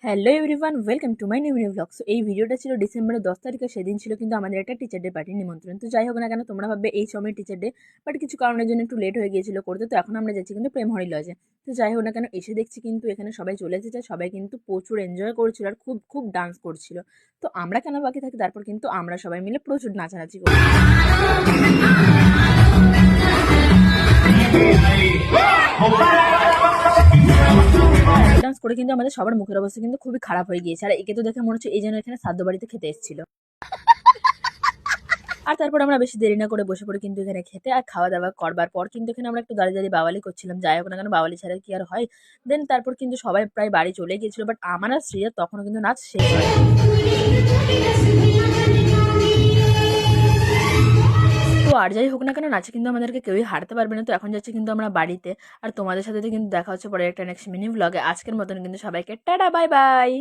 Hello everyone, welcome to my new blog. So এই ভিডিওটা ছিল ডিসেম্বরের 10 তারিখে। সেদিন ছিল কিন্তু আমাদের একটা টিচার ডে পার্টির নিমন্ত্রণ। তো যাই হোক না কেন, তোমরা ভাববে এই সময় টিচার ডে, বাট কিছু কারণের জন্য একটু লেট হয়ে গিয়েছিল করতে। তো এখন আমরা যাচ্ছি কিন্তু প্রেমহরি লজে। তো যাই হোক না কেন, এসে দেখছি কিন্তু এখানে সবাই চলে এসেছে। সবাই কিন্তু প্রচুর এনজয় করছিল আর খুব খুব ডান্স করছিল। তো আমরা কেন বাকি থাকি, তারপর কিন্তু আমরা সবাই মিলে প্রচুর নাচানাচি করি। ডান্স করে কিন্তু আমাদের সবার মুখের অবস্থা কিন্তু খুবই খারাপ হয়ে গিয়েছে। আর একে তো দেখে মনে হচ্ছে এই যেন এখানে শ্রাদ্ধ বাড়িতে খেতে এসেছিল। আর তারপর আমরা বেশি দেরি না করে বসে পড়ি কিন্তু এখানে খেতে। আর খাওয়া দাওয়া করবার পর কিন্তু এখানে আমরা একটু দাঁড়িয়ে দাঁড়িয়ে বাওয়ালি করছিলাম। যাই হোক না কেন, বাওয়ালি ছাড়া কি আর হয়। দেন তারপর কিন্তু সবাই প্রায় বাড়ি চলে গিয়েছিল, বাট আমার আর শ্রেয়ার তখনও কিন্তু নাচ শেষ হয়। তো আর যাই হোক না কেন, নাচে কিন্তু আমাদেরকে কেউই হারতে পারবে না। তো এখন যাচ্ছে কিন্তু আমরা বাড়িতে। আর তোমাদের সাথে তো কিন্তু দেখা হচ্ছে পরে একটা নেক্সট মিনি ব্লগে। আজকের মতন কিন্তু সবাইকে টাটা, বাই বাই।